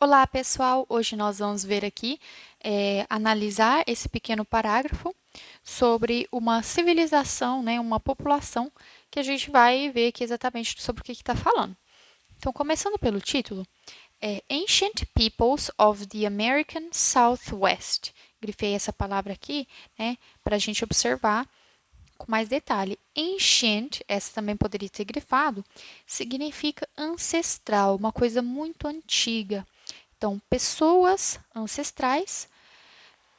Olá, pessoal! Hoje nós vamos ver aqui, analisar esse pequeno parágrafo sobre uma civilização, né, uma população, que a gente vai ver aqui exatamente sobre o que está falando. Então, começando pelo título, Ancient Peoples of the American Southwest. Grifei essa palavra aqui, né, para a gente observar com mais detalhe. Ancient, essa também poderia ser grifado, significa ancestral, uma coisa muito antiga. Então, pessoas ancestrais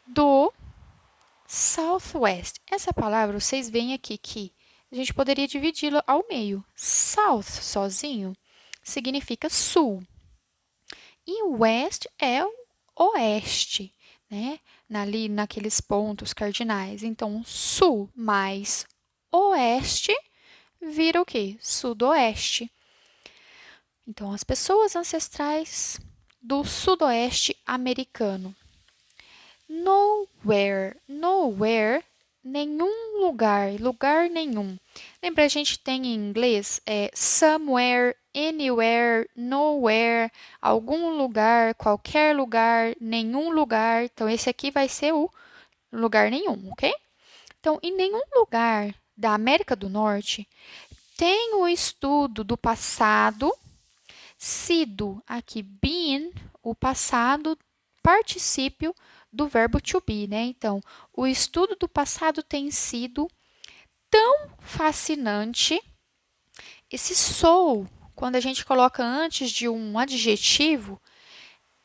do Southwest. Essa palavra, vocês veem aqui que a gente poderia dividi-la ao meio. South, sozinho, significa sul. E West é o oeste, né? Ali naqueles pontos cardinais. Então, sul mais oeste vira o quê? Sudoeste. Então, as pessoas ancestrais do sudoeste americano. Nowhere, nowhere, nenhum lugar, lugar nenhum. Lembra, a gente tem em inglês somewhere, anywhere, nowhere, algum lugar, qualquer lugar, nenhum lugar. Então, esse aqui vai ser o lugar nenhum, ok? Então, em nenhum lugar da América do Norte tem o estudo do passado sido, aqui been, o passado particípio do verbo to be, né? Então, o estudo do passado tem sido tão fascinante. Esse so, quando a gente coloca antes de um adjetivo,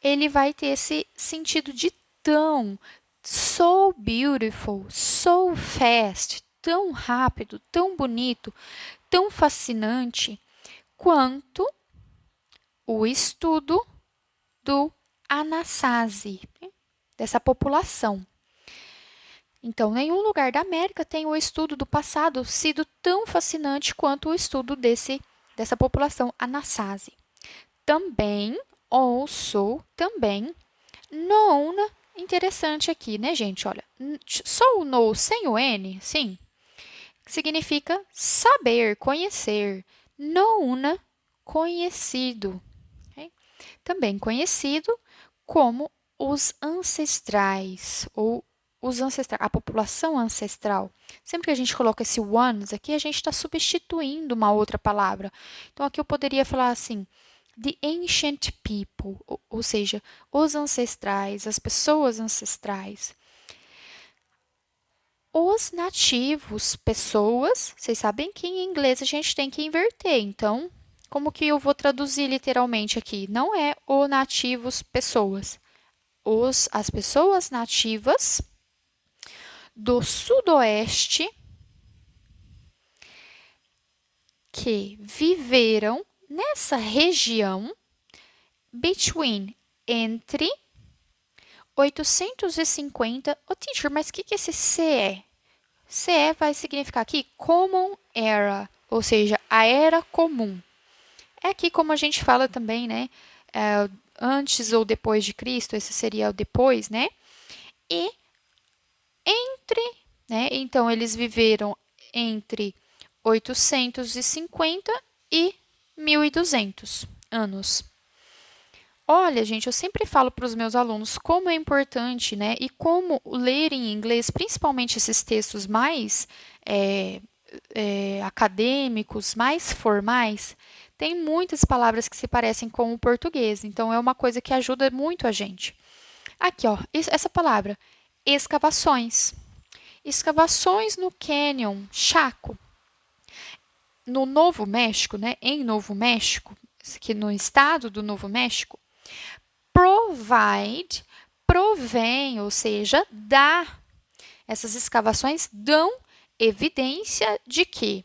ele vai ter esse sentido de tão, so beautiful, so fast, tão rápido, tão bonito, tão fascinante, quanto o estudo do Anasazi, dessa população. Então, nenhum lugar da América tem o estudo do passado sido tão fascinante quanto o estudo dessa população Anasazi. Também, also, também, known, interessante aqui, né, gente? Olha, só o know sem o N, sim, significa saber, conhecer. Known, conhecido. Okay? Também conhecido como os ancestrais, ou os ancestrais, a população ancestral. Sempre que a gente coloca esse ones aqui, a gente está substituindo uma outra palavra. Então, aqui eu poderia falar assim, the ancient people, ou seja, os ancestrais, as pessoas ancestrais. Os nativos, pessoas, vocês sabem que em inglês a gente tem que inverter, então, como que eu vou traduzir literalmente aqui? Não é o nativos, pessoas. As pessoas nativas do sudoeste que viveram nessa região entre 850. Ô, teacher, mas o que esse CE? CE vai significar aqui Common Era, ou seja, a Era Comum. É aqui como a gente fala também, né? Antes ou depois de Cristo, esse seria o depois, né? E né? Então, eles viveram entre 850 e 1200 anos. Olha, gente, eu sempre falo para os meus alunos como é importante, né? E como ler em inglês, principalmente esses textos mais acadêmicos, mais formais, tem muitas palavras que se parecem com o português. Então, é uma coisa que ajuda muito a gente. Aqui, ó, essa palavra, escavações. Escavações no Canyon Chaco. No Novo México, né? Em Novo México, aqui no estado do Novo México, provém, ou seja, dá. Essas escavações dão evidência de que.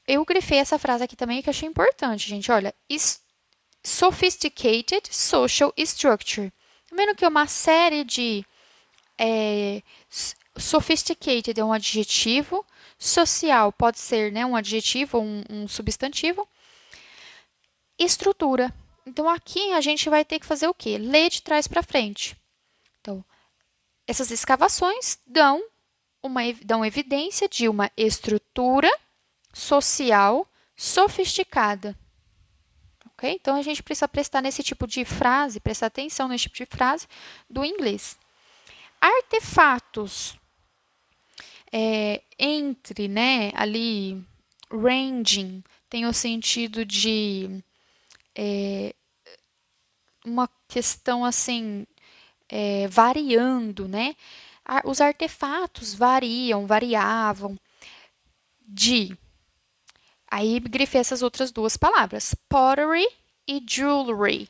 Eu grifei essa frase aqui também que eu achei importante, gente. Olha, sophisticated social structure. Tá vendo que é uma série de sophisticated é um adjetivo, social pode ser, né, um adjetivo ou um substantivo, estrutura. Então, aqui a gente vai ter que fazer o quê? Ler de trás para frente. Então, essas escavações dão evidência de uma estrutura social sofisticada. ok? Então, a gente precisa prestar nesse tipo de frase, prestar atenção nesse tipo de frase do inglês. Artefatos entre, né, ali, ranging, tem o sentido de uma questão assim, variando, né? Os artefatos variavam de. Aí grifei essas outras duas palavras, pottery e jewelry.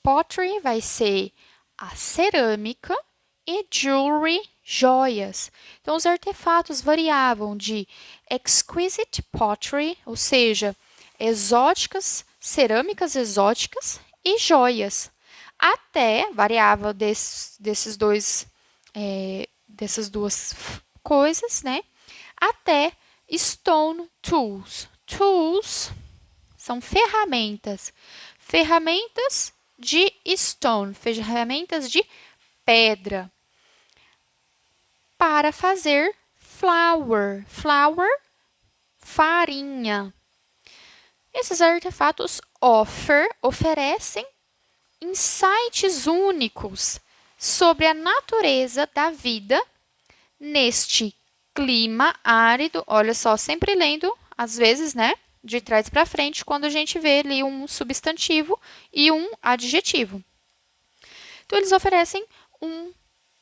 Pottery vai ser a cerâmica e jewelry, joias. Então, os artefatos variavam de exquisite pottery, ou seja, exóticas, cerâmicas exóticas e joias, até variava dessas duas coisas, né? Até stone tools. Tools são ferramentas. Ferramentas de stone, ferramentas de pedra. Para fazer flour. Flour, farinha. Esses artefatos oferecem insights únicos sobre a natureza da vida neste clima árido. Olha só, sempre lendo, às vezes, né, de trás para frente, quando a gente vê ali um substantivo e um adjetivo. Então, eles oferecem um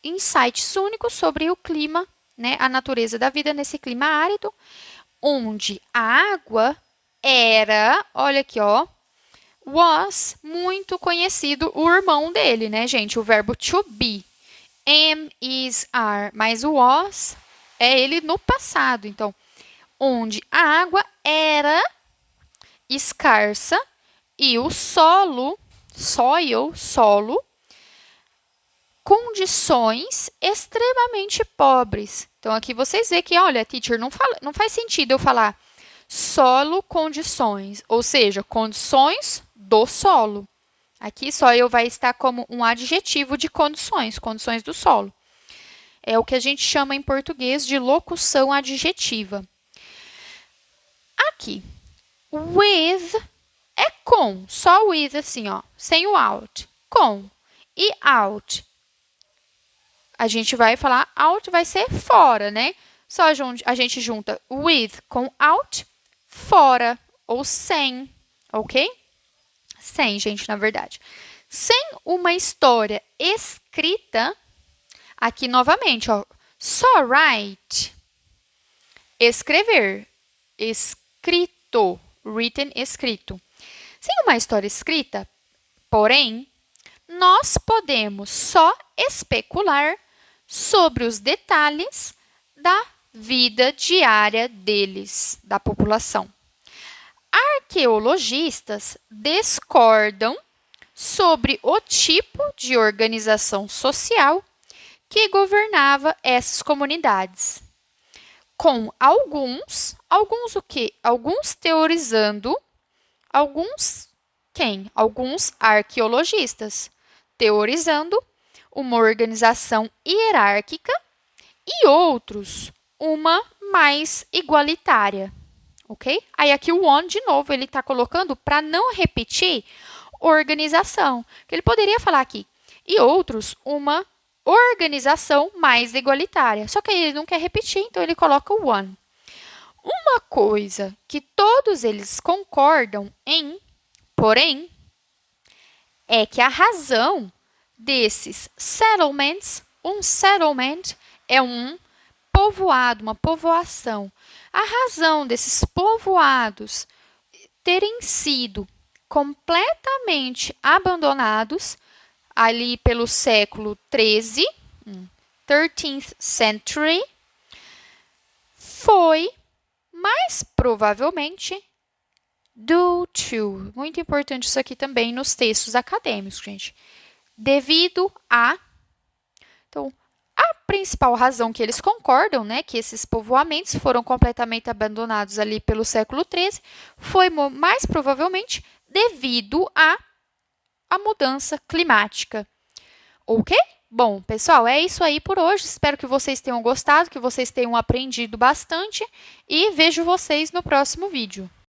insight único sobre o clima, né, a natureza da vida nesse clima árido, onde a água era, olha aqui, ó, was muito conhecido o irmão dele, né, gente? O verbo to be. Am, is, are. Mas o was é ele no passado. Então, onde a água era escassa e o solo, condições extremamente pobres. Então, aqui vocês veem que, olha, teacher, não faz sentido eu falar solo, condições, ou seja, condições do solo. Aqui só eu vai estar como um adjetivo de condições, condições do solo. É o que a gente chama em português de locução adjetiva. Aqui, with é com, só with assim, ó, sem o out, com. E out, a gente vai falar out vai ser fora, né? Só a gente junta with com out, fora ou sem, ok? Sem, gente, na verdade. Sem uma história escrita, aqui novamente, ó, só write, escrever, escrito, written, escrito. Sem uma história escrita, porém, nós podemos só especular sobre os detalhes da vida diária deles, da população. Arqueologistas discordam sobre o tipo de organização social que governava essas comunidades. Com alguns o quê? Alguns teorizando, alguns arqueologistas teorizando uma organização hierárquica e outros uma mais igualitária, ok? Aí aqui o one, de novo, ele está colocando para não repetir organização, que ele poderia falar aqui, e outros uma organização mais igualitária, só que ele não quer repetir, então ele coloca o one. Uma coisa que todos eles concordam em, porém, é que a razão desses settlements, um settlement é um povoado, uma povoação. A razão desses povoados terem sido completamente abandonados ali pelo século 13th century, foi mais provavelmente due to, muito importante isso aqui também nos textos acadêmicos, gente, devido a, então, a principal razão que eles concordam, né, que esses povoamentos foram completamente abandonados ali pelo século XIII, foi mais provavelmente devido à mudança climática. Ok? Bom, pessoal, é isso aí por hoje. Espero que vocês tenham gostado, que vocês tenham aprendido bastante e vejo vocês no próximo vídeo.